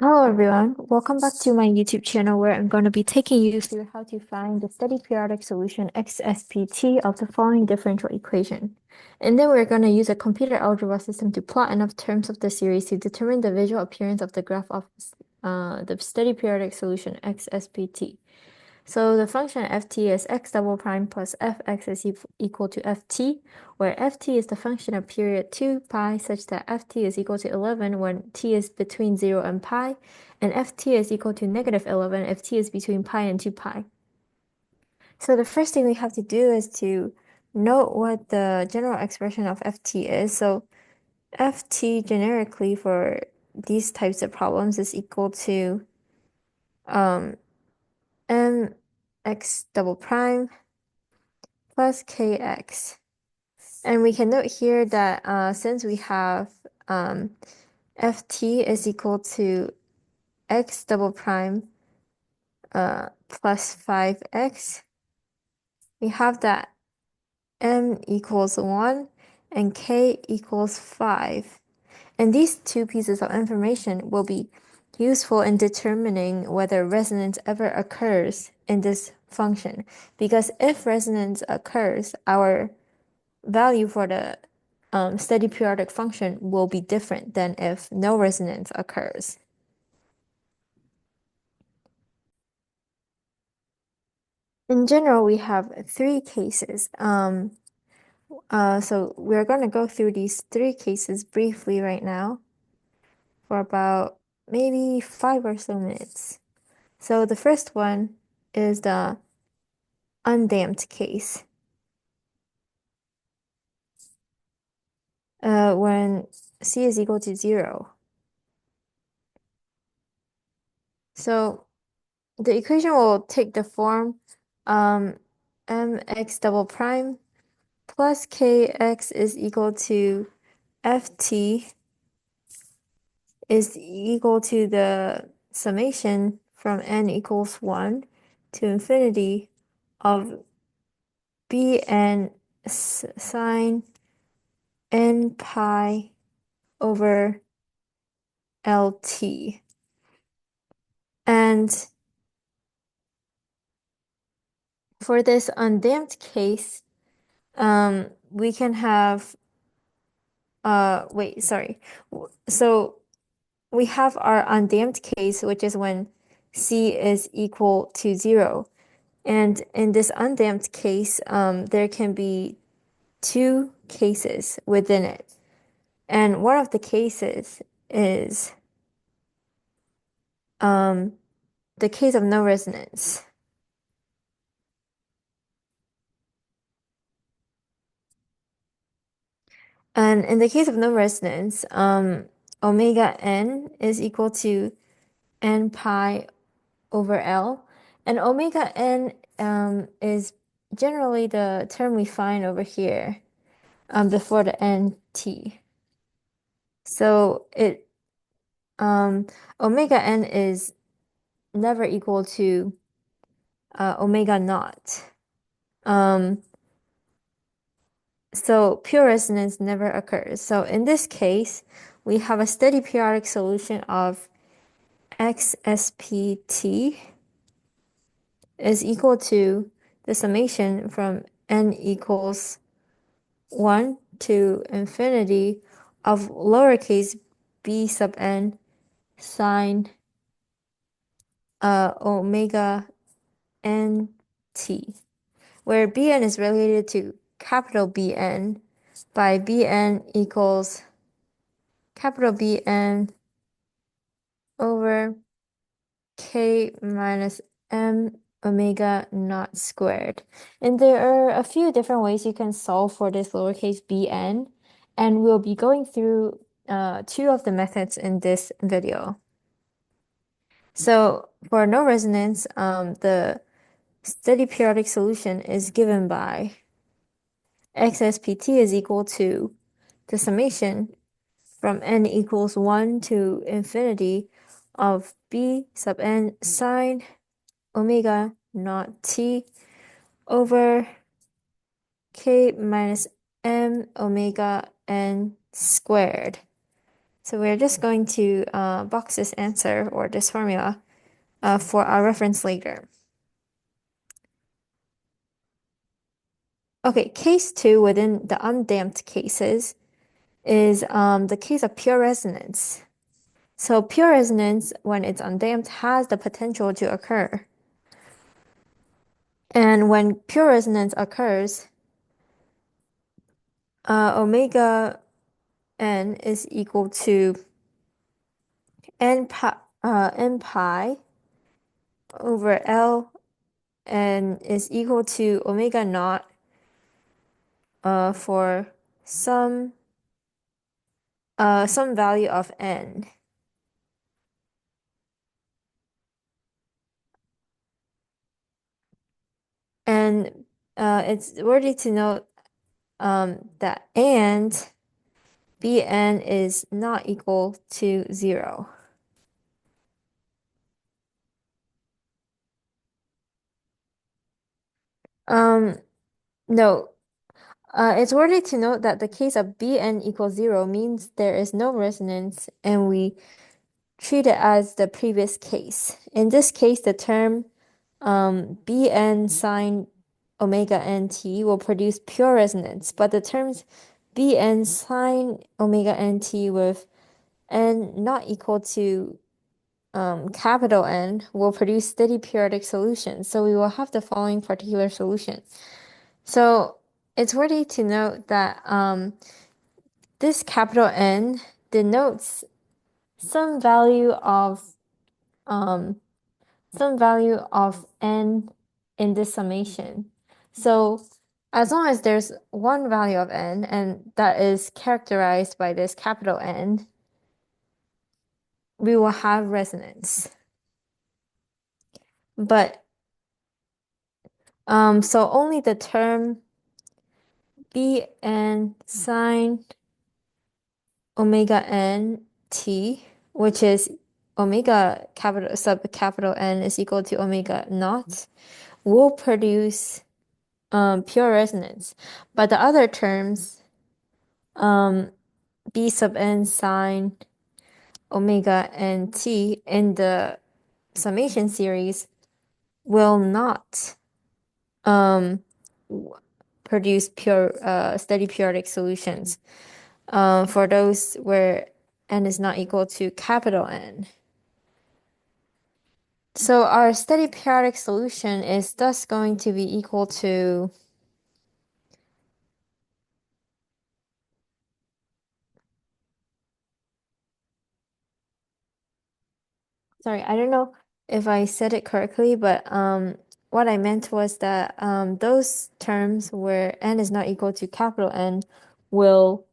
Hello everyone, welcome back to my YouTube channel where I'm going to be taking you through how to find the steady periodic solution XSPT of the following differential equation. And then we're going to use a computer algebra system to plot enough terms of the series to determine the visual appearance of the graph of the steady periodic solution XSPT. So the function ft is x double prime plus fx is equal to ft, where ft is the function of period 2 pi such that ft is equal to 11 when t is between 0 and pi, and ft is equal to negative 11 if t is between pi and 2 pi. So the first thing we have to do is to note what the general expression of ft is. So ft generically for these types of problems is equal to um, mx double prime plus kx. And we can note here that since we have ft is equal to x double prime plus 5x, we have that m equals 1 and k equals 5. And these two pieces of information will be useful in determining whether resonance ever occurs in this function. Because if resonance occurs, our value for the steady periodic function will be different than if no resonance occurs. In general, we have three cases. So we're going to go through these three cases briefly right now for about maybe 5 or so minutes. So the first one is the undamped case. When c is equal to 0. So the equation will take the form mx double prime plus kx is equal to ft is equal to the summation from n equals 1 to infinity of bn sine n pi over lt. And for this undamped case, we can have wait, sorry. So we have our undamped case, which is when c is equal to 0. And in this undamped case, there can be two cases within it. And one of the cases is the case of no resonance. And in the case of no resonance, omega n is equal to n pi over L. And omega n is generally the term we find over here before the nt. So omega n is never equal to omega naught. So pure resonance never occurs. So in this case, we have a steady periodic solution of XSPT is equal to the summation from n equals 1 to infinity of lowercase b sub n sine omega nt, where bn is related to capital Bn by Bn equals capital Bn over k minus m omega naught squared. And there are a few different ways you can solve for this lowercase bn, and we'll be going through two of the methods in this video. So for no resonance, the steady periodic solution is given by XSPT is equal to the summation from n equals 1 to infinity of b sub n sine omega naught t over k minus m omega n squared. So we're just going to box this answer or this formula for our reference later. Okay, case 2 within the undamped cases is the case of pure resonance. So pure resonance, when it's undamped, has the potential to occur. And when pure resonance occurs, omega n is equal to n pi over L and is equal to omega naught for some value of n. And it's worthy to note that and Bn is not equal to 0. No, it's worthy to note that the case of Bn equals 0 means there is no resonance and we treat it as the previous case. In this case, the term Bn sine omega nt will produce pure resonance, but the terms Bn sine omega nt with n not equal to capital N will produce steady periodic solutions. So we will have the following particular solution. So it's worthy to note that this capital N denotes some value of n in this summation. So as long as there's one value of n and that is characterized by this capital N, we will have resonance. But so only the term Bn sine omega n t, which is omega capital sub capital N is equal to omega naught, will produce pure resonance. But the other terms, B sub n sine omega n t in the summation series will not produce pure steady periodic solutions for those where n is not equal to capital N. So our steady periodic solution is thus going to be equal to sorry, I don't know if I said it correctly, but what I meant was that those terms where n is not equal to capital N will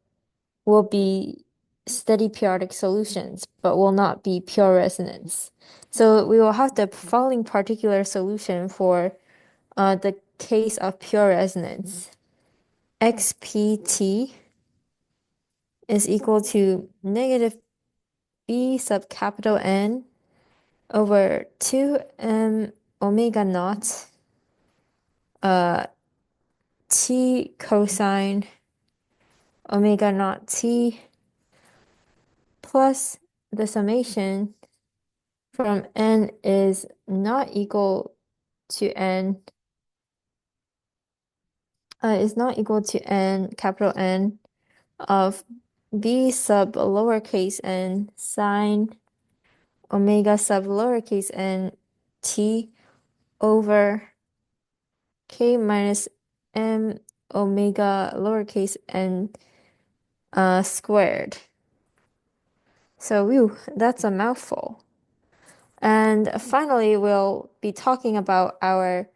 be steady periodic solutions, but will not be pure resonance. So we will have the following particular solution for the case of pure resonance. XPT is equal to negative B sub capital N over 2m omega naught T cosine omega naught T plus the summation from n is not equal to n is not equal to n capital N of b sub lowercase n sine omega sub lowercase n t over k minus m omega lowercase n squared. So, that's a mouthful. And finally, we'll be talking about our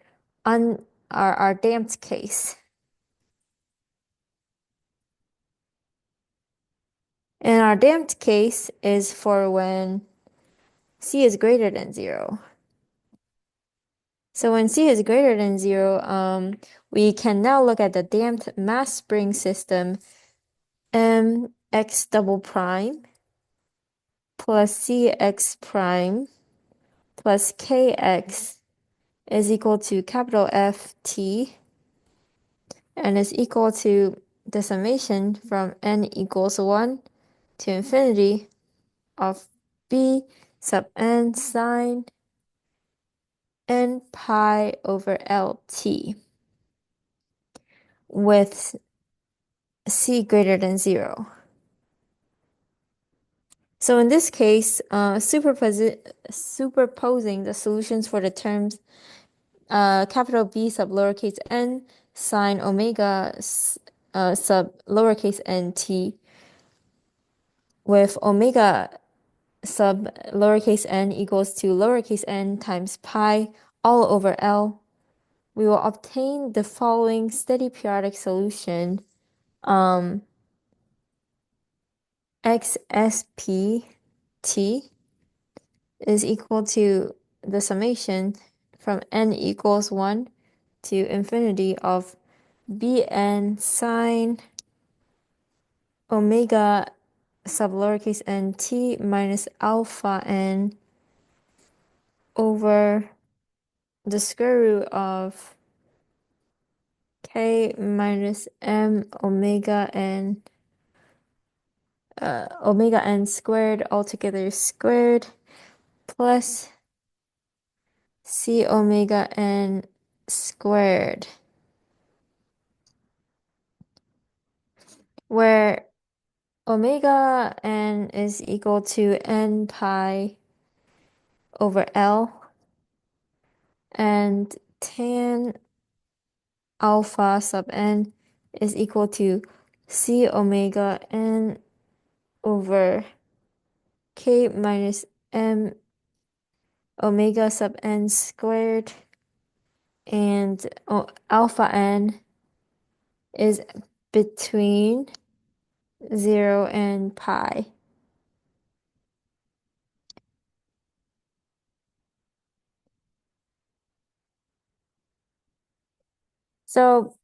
damped case. And our damped case is for when C is greater than 0. So when C is greater than 0, we can now look at the damped mass spring system mx double prime plus cx prime plus kx is equal to capital Ft and is equal to the summation from n equals 1 to infinity of b sub n sine n pi over lt with c greater than 0. So in this case, superposing the solutions for the terms capital B sub lowercase n sine omega sub lowercase n t with omega sub lowercase n equals to lowercase n times pi all over L, we will obtain the following steady periodic solution, XSPT is equal to the summation from n equals 1 to infinity of Bn sine omega sub lowercase n t minus alpha n over the square root of k minus m omega n squared altogether squared plus c omega n squared, where omega n is equal to n pi over L and tan alpha sub n is equal to c omega n over k minus m omega sub n squared, and alpha n is between 0 and pi. So,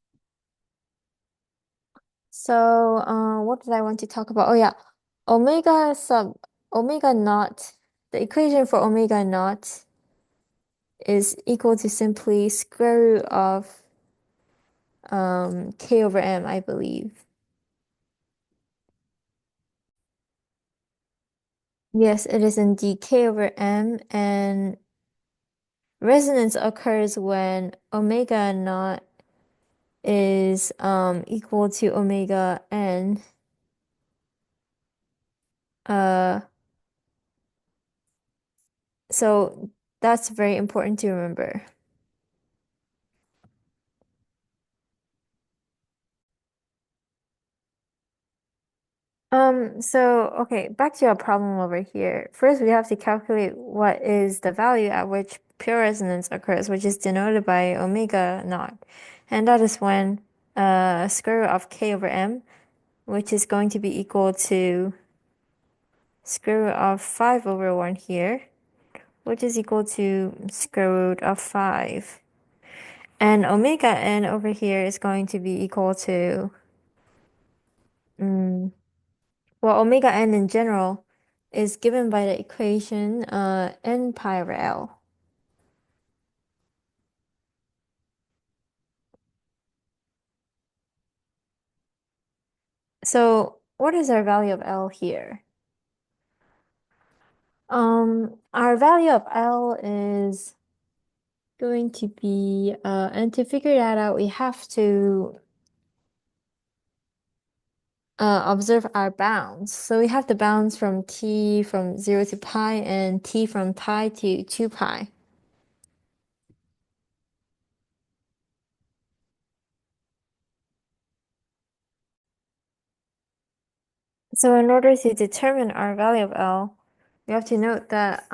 what did I want to talk about? Oh yeah, omega sub omega naught, the equation for omega naught is equal to simply square root of k over m, I believe. Yes, it is indeed k over m, and resonance occurs when omega naught is equal to omega n. Uh, so that's very important to remember. Okay, back to our problem over here. First, we have to calculate what is the value at which pure resonance occurs, which is denoted by omega naught. And that is when square root of k over m, which is going to be equal to square root of 5 over 1 here, which is equal to square root of 5. And omega n over here is going to be equal to, well, omega n in general is given by the equation n pi over L. So what is our value of L here? Our value of L is going to be, and to figure that out, we have to observe our bounds. So we have the bounds from t from 0 to pi and t from pi to 2 pi. So in order to determine our value of L, we have to note that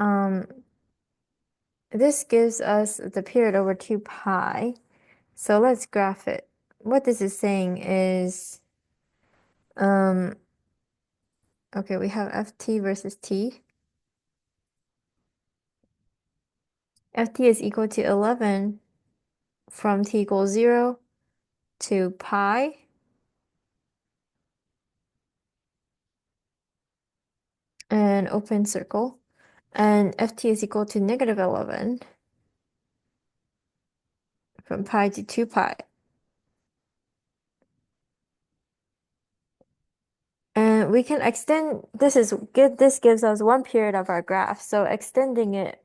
this gives us the period over 2 pi. So let's graph it. What this is saying is, okay, we have ft versus t. Ft is equal to 11 from t equals 0 to pi. And open circle. And ft is equal to negative 11 from pi to 2 pi. And We can extend, this gives us one period of our graph. So extending it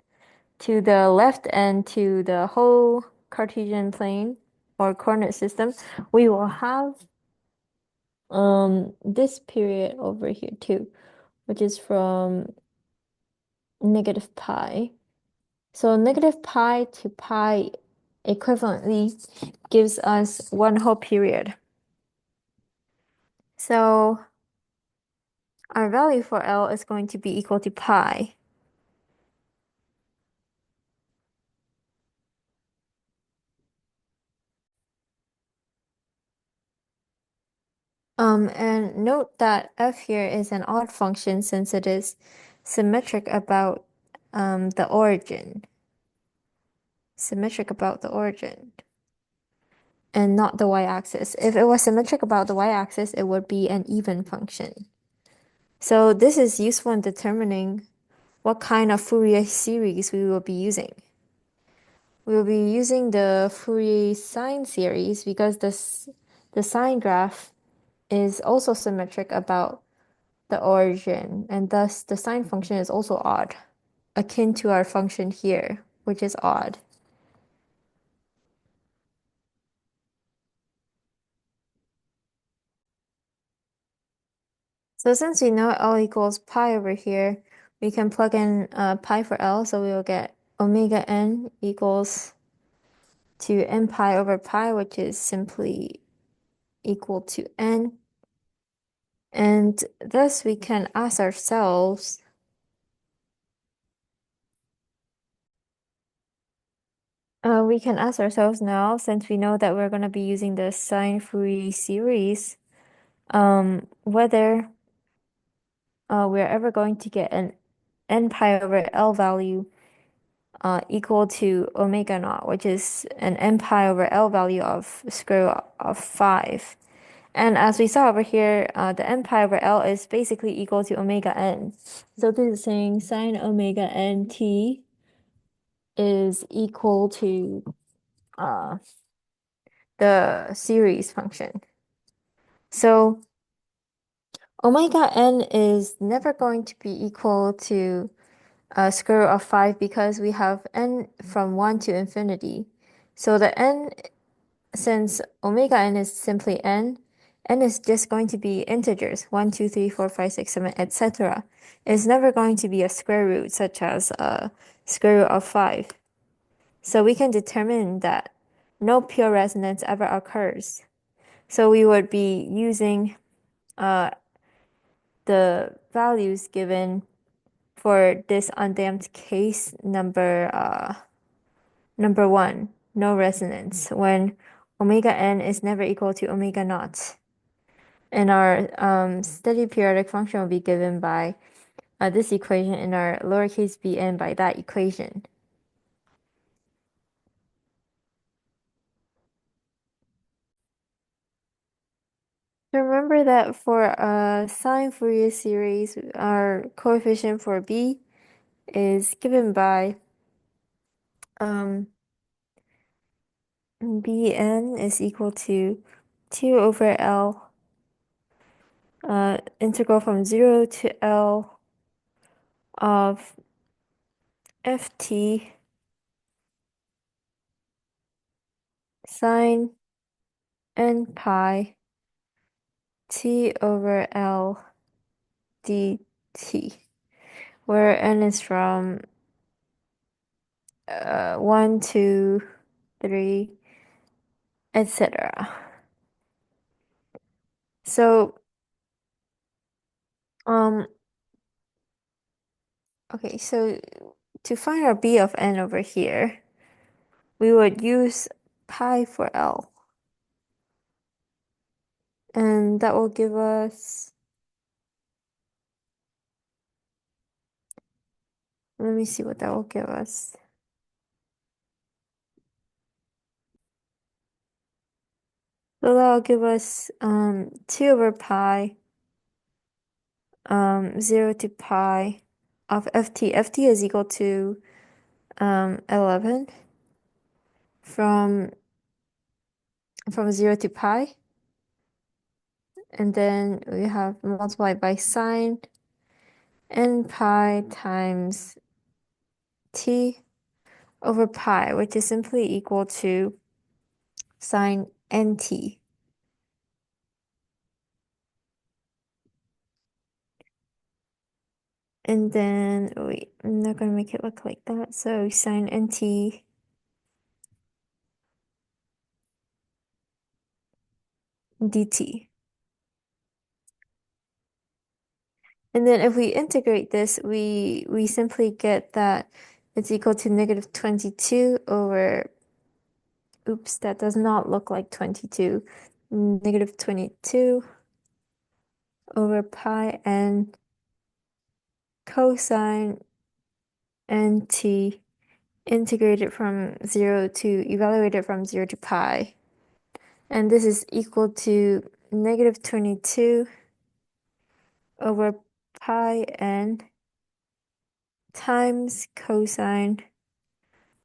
to the left and to the whole Cartesian plane or coordinate system, we will have this period over here too, which is from negative pi. So negative pi to pi equivalently gives us one whole period. So our value for L is going to be equal to pi. And note that f here is an odd function since it is symmetric about the origin. Symmetric about the origin and not the y-axis. If it was symmetric about the y-axis, it would be an even function. So this is useful in determining what kind of Fourier series we will be using. We will be using the Fourier sine series because the sine graph is also symmetric about the origin, and thus the sine function is also odd, akin to our function here, which is odd. So since we know L equals pi over here, we can plug in pi for L, so we will get omega n equals to n pi over pi, which is simply equal to n. And thus we can ask ourselves, now, since we know that we're going to be using the sine Fourier series, whether we're ever going to get an n pi over L value equal to omega naught, which is an n pi over L value of square root of 5. And as we saw over here, the n pi over L is basically equal to omega n. So this is saying sine omega n t is equal to the series function. So omega n is never going to be equal to square root of 5 because we have n from 1 to infinity. So the n, since omega n is simply n is just going to be integers, 1, 2, 3, 4, 5, 6, 7, etc. It's never going to be a square root, such as square root of 5. So we can determine that no pure resonance ever occurs. So we would be using the values given for this undamped case number 1, no resonance, when omega n is never equal to omega naught. And our steady periodic function will be given by this equation in our lowercase bn by that equation. So remember that for a sine Fourier series, our coefficient for b is given by bn is equal to 2 over L integral from 0 to L of ft sine n pi t over L dt, where n is from 1, 2, 3, etc. So okay, so to find our b of n over here, we would use pi for L. And that will give us, let me see what that will give us. So that will give us 2 over pi 0 to pi of ft. Ft is equal to 11 from 0 to pi. and then we have multiplied by sine n pi times t over pi, which is simply equal to sine nt. And then, wait, I'm not going to make it look like that. So sine nt dt. And then if we integrate this, we simply get that it's equal to negative 22 over, oops, that does not look like 22. Negative 22 over pi n cosine nt integrated from 0 to, evaluated from 0 to pi. And this is equal to negative 22 over pi n times cosine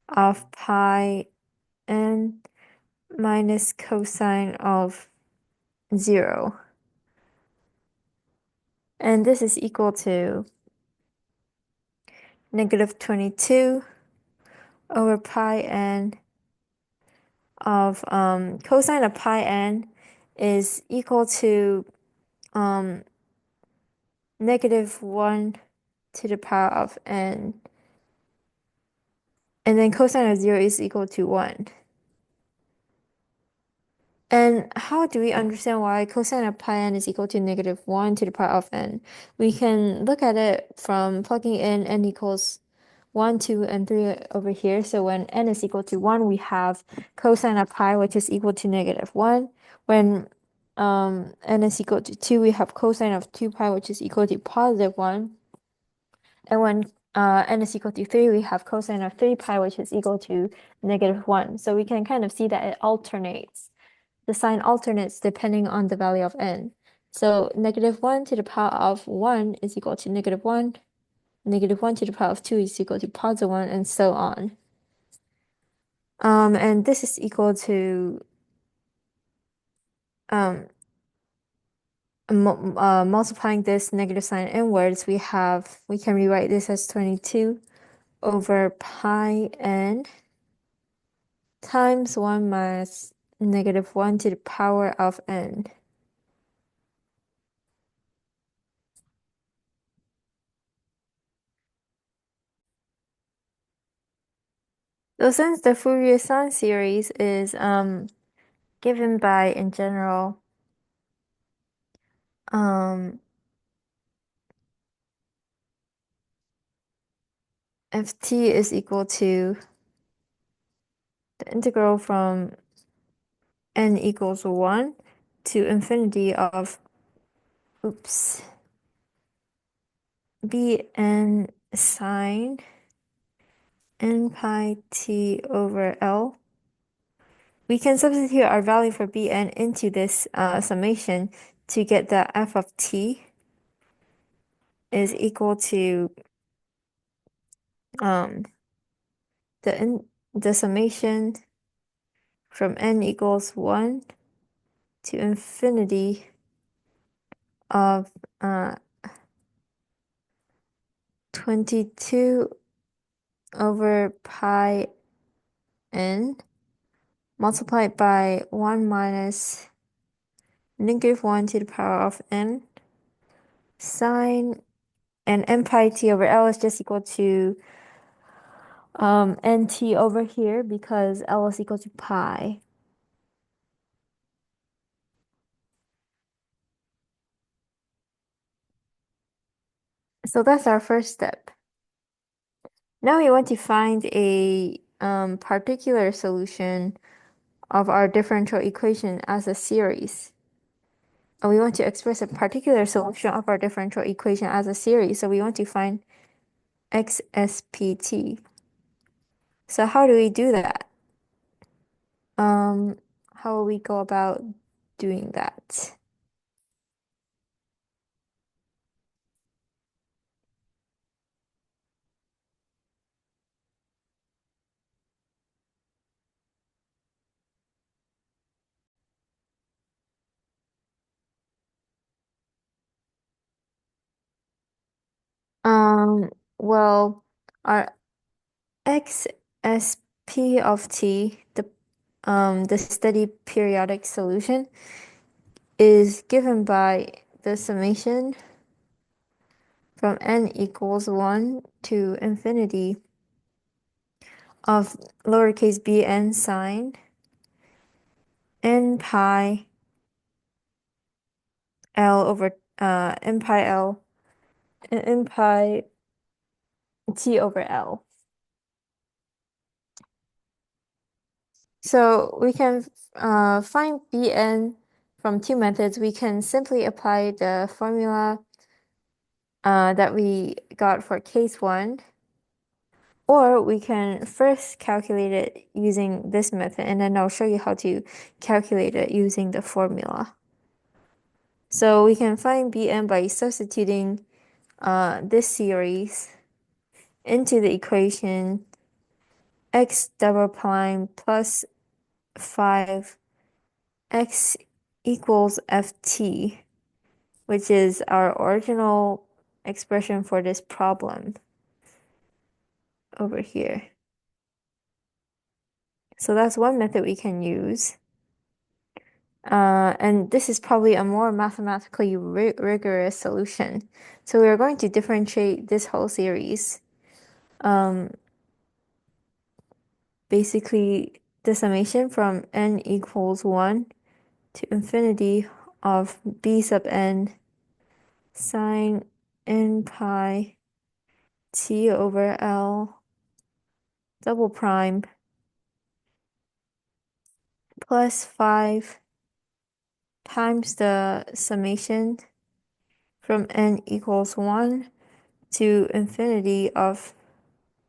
of pi n minus cosine of 0. And this is equal to negative 22 over pi n of cosine of pi n is equal to negative 1 to the power of n. And then cosine of 0 is equal to 1. And how do we understand why cosine of pi n is equal to negative 1 to the power of n? We can look at it from plugging in n equals 1, 2, and 3 over here. So when n is equal to 1, we have cosine of pi, which is equal to negative 1. When n is equal to 2, we have cosine of 2 pi, which is equal to positive 1. And when n is equal to 3, we have cosine of 3 pi, which is equal to negative 1. So we can kind of see that it alternates. The sign alternates depending on the value of n. So negative 1 to the power of 1 is equal to negative 1. Negative 1 to the power of 2 is equal to positive 1, and so on. And this is equal to multiplying this negative sign inwards, we can rewrite this as 22 over pi n times 1 minus negative 1 to the power of n. So since the Fourier sine series is given by, in general, ft is equal to the integral from n equals 1 to infinity of, oops, bn sine n pi t over L. We can substitute our value for bn into this summation to get that f of t is equal to the summation from n equals 1 to infinity of 22 over pi n multiplied by 1 minus negative 1 to the power of n sine, and n pi t over L is just equal to nt over here because L is equal to pi. So that's our first step. Now we want to find a particular solution of our differential equation as a series. And we want to express a particular solution of our differential equation as a series. So we want to find XSPT. So how do we do that? How will we go about doing that? Well, our XSP of t, the steady periodic solution, is given by the summation from n equals 1 to infinity of lowercase bn sine n pi l over n pi l and n pi t over l. So we can find bn from two methods. We can simply apply the formula that we got for case 1, or we can first calculate it using this method, and then I'll show you how to calculate it using the formula. So we can find bn by substituting this series into the equation x double prime plus 5 x equals ft, which is our original expression for this problem over here. So that's one method we can use. And this is probably a more mathematically rigorous solution. So we're going to differentiate this whole series. Basically, the summation from n equals 1 to infinity of b sub n sine n pi t over l double prime plus 5 times the summation from n equals 1 to infinity of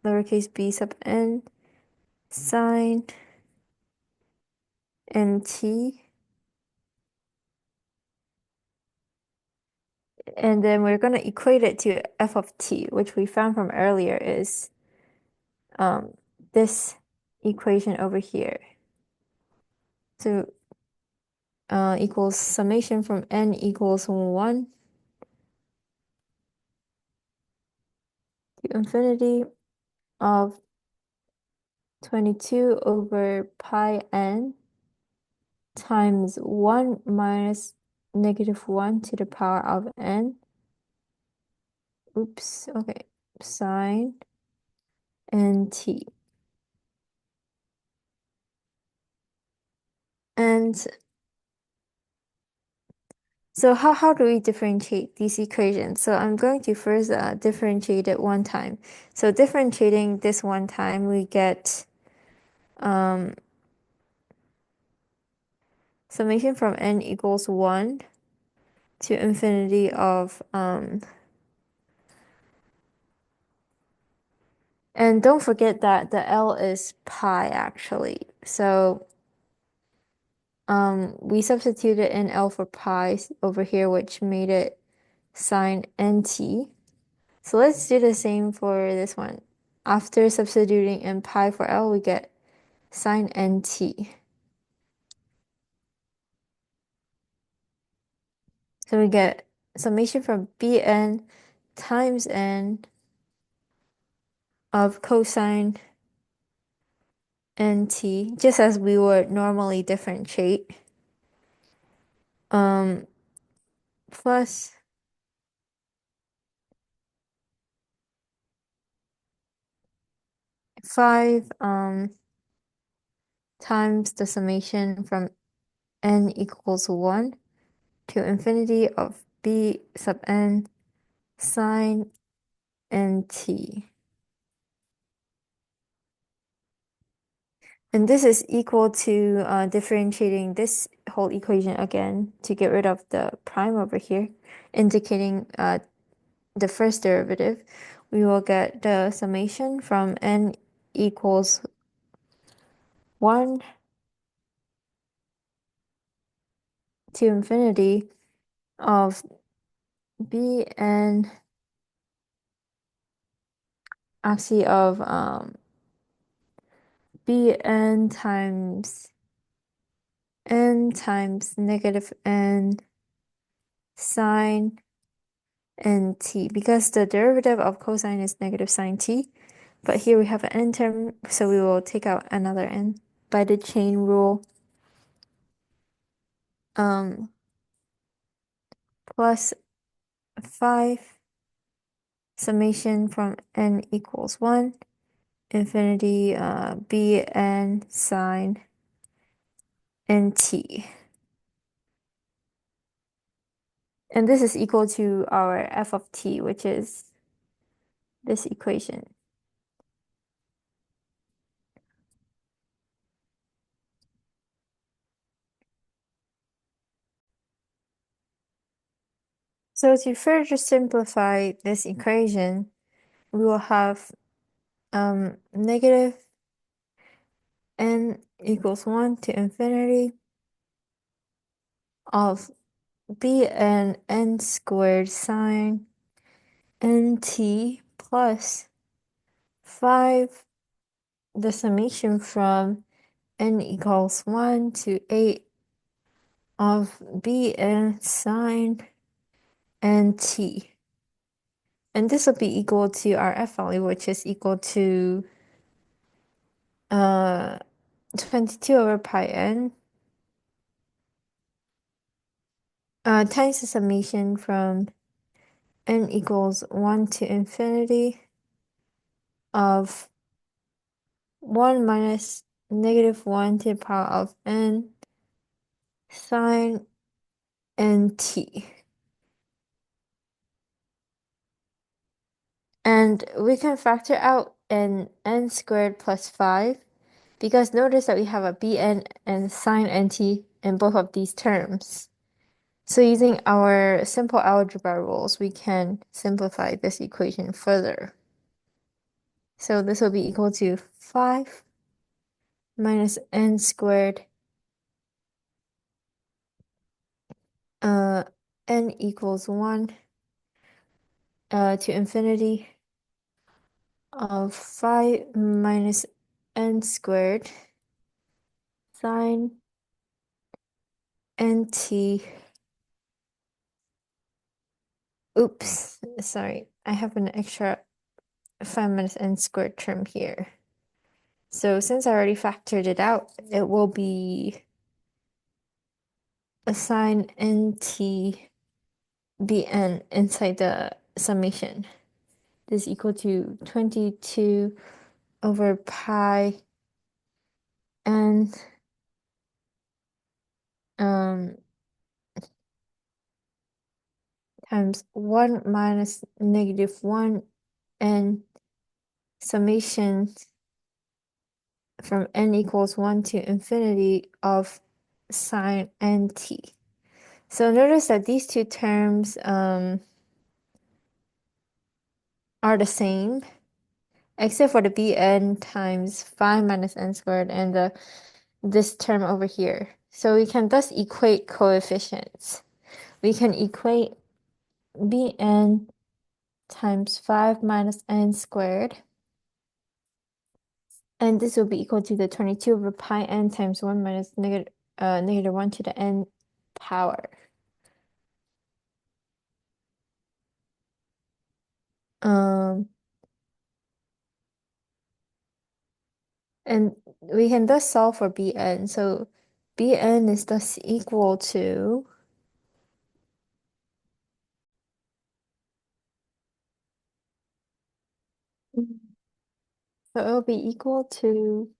lowercase b sub n sine n t. And then we're going to equate it to f of t, which we found from earlier is this equation over here. So equals summation from n equals 1 to infinity of 22 over pi n times 1 minus -1 to the power of n. Oops, okay, sine n t. And so how do we differentiate these equations? So I'm going to first differentiate it one time. So differentiating this one time, we get summation from n equals 1 to infinity of and don't forget that the L is pi actually. So we substituted in L for pi over here, which made it sine nt. So let's do the same for this one. After substituting in pi for L, we get sine nt. So we get summation from bn times n of cosine nt, just as we would normally differentiate, plus 5 times the summation from n equals 1 to infinity of b sub n sine nt. And this is equal to differentiating this whole equation again to get rid of the prime over here, indicating the first derivative. We will get the summation from n equals 1 to infinity of bn actually of bn times n times -n sine and t, because the derivative of cosine is negative sine t. But here we have an n term, so we will take out another n by the chain rule. Plus 5 summation from n equals 1, infinity bn sine nt. And this is equal to our f of t, which is this equation. So to further simplify this equation, we will have negative n equals 1 to infinity of bn n squared sine nt plus 5, the summation from n equals 1 to 8 of bn sine nt. And this will be equal to our f value, which is equal to 22 over pi n times the summation from n equals 1 to infinity of 1 minus negative 1 to the power of n sine nt. And we can factor out an n squared plus 5, because notice that we have a bn and sine nt in both of these terms. So using our simple algebra rules, we can simplify this equation further. So this will be equal to 5 minus n squared n equals 1 to infinity of 5 minus n squared sine nt. Oops, sorry, I have an extra 5 minus n squared term here. So since I already factored it out, it will be a sine nt bn inside the summation. This is equal to 22 over pi and times 1 minus negative 1 and summation from n equals 1 to infinity of sine nt. So notice that these two terms are the same, except for the bn times 5 minus n squared and this term over here. So we can thus equate coefficients. We can equate bn times 5 minus n squared, and this will be equal to the 22 over pi n times 1 minus negative 1 to the n power. And we can thus solve for bn. So bn is thus equal to so it will be equal to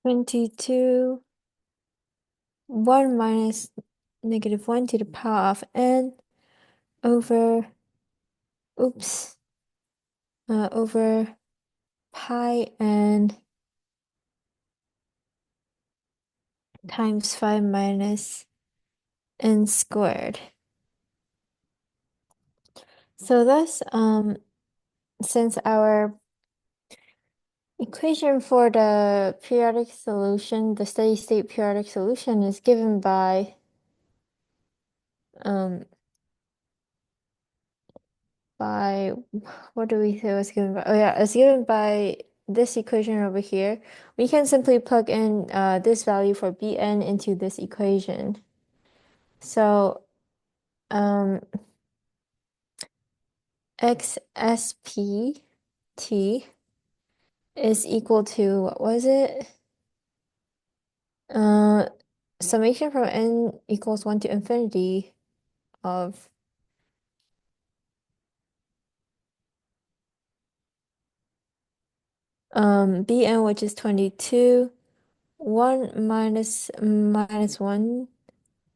22 1 minus negative 1 to the power of n over over pi n times 5 minus n squared. So thus, since our equation for the periodic solution, the steady state periodic solution is given by what do we say was given by? Oh yeah, it's given by this equation over here, we can simply plug in this value for Bn into this equation. So um, XSPT is equal to, what was it? Uh, Summation from n equals 1 to infinity of Bn, which is 22, 1 minus 1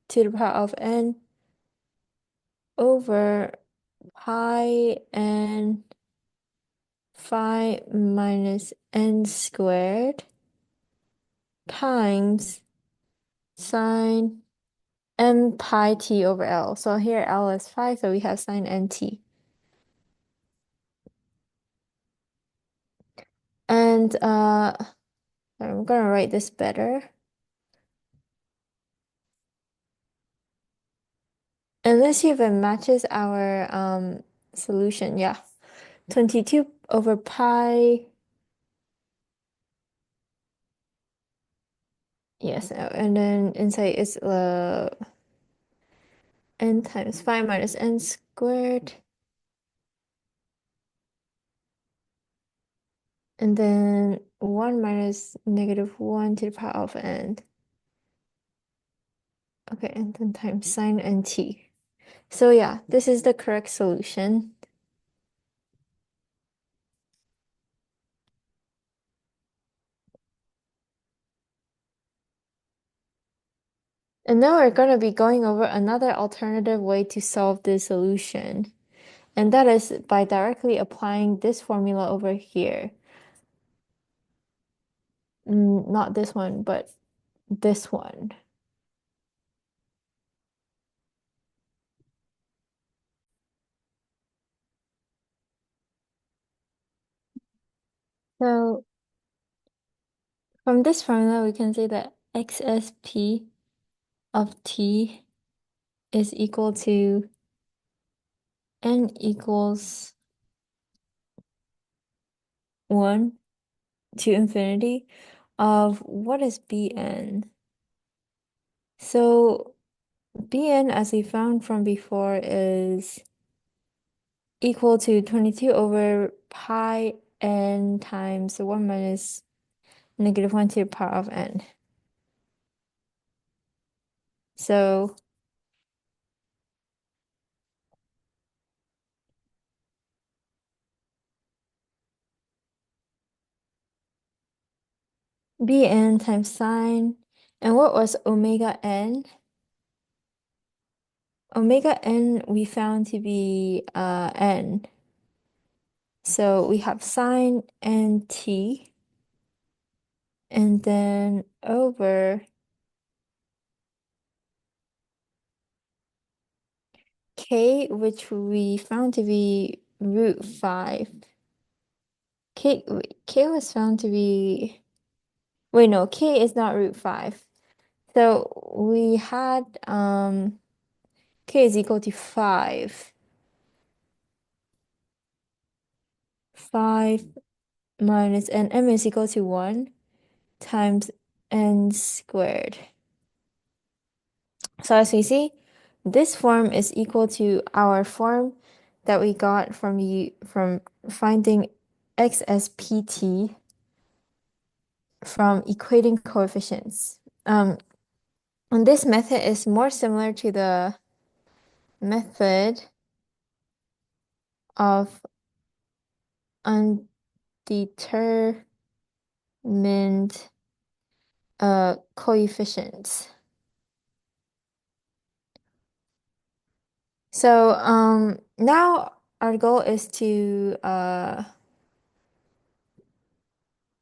to the power of n over pi n phi minus n squared times sine m pi t over L. So here L is 5, so we have sine nt. And I'm gonna write this better. And let's see if it matches our solution. Yeah. 22 over pi. Yes, and then inside is n times phi minus n squared. And then 1 minus negative 1 to the power of n. Okay, and then times sine nt. So yeah, this is the correct solution. And now we're going to be going over another alternative way to solve this solution. And that is by directly applying this formula over here. Not this one, but this one. So from this formula, we can say that XSP of t is equal to n equals 1 to infinity of what is Bn? So Bn, as we found from before, is equal to 22 over pi n times 1 minus negative 1 to the power of n. So Bn times sine, and what was omega n? Omega n we found to be n. So we have sine nt, and then over k, which we found to be root 5. K was found to be, wait, no, k is not root 5. So we had k is equal to 5. 5 minus and m is equal to 1 times n squared. So as we see, this form is equal to our form that we got from finding x as pt from equating coefficients. And this method is more similar to the method of undetermined coefficients. So now our goal is to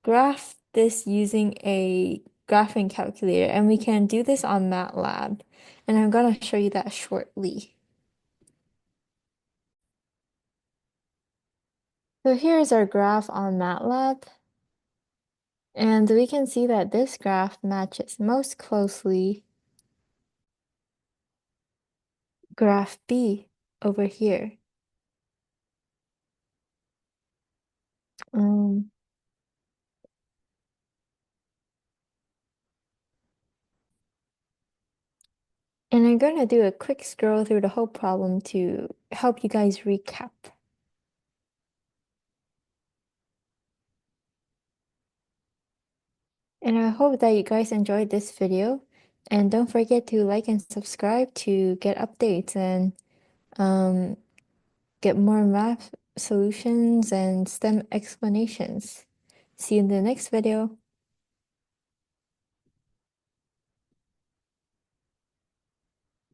graph this using a graphing calculator, and we can do this on MATLAB, and I'm going to show you that shortly. So here's our graph on MATLAB, and we can see that this graph matches most closely graph B over here. And I'm gonna do a quick scroll through the whole problem to help you guys recap. And I hope that you guys enjoyed this video. And don't forget to like and subscribe to get updates and um, get more math solutions and STEM explanations. See you in the next video.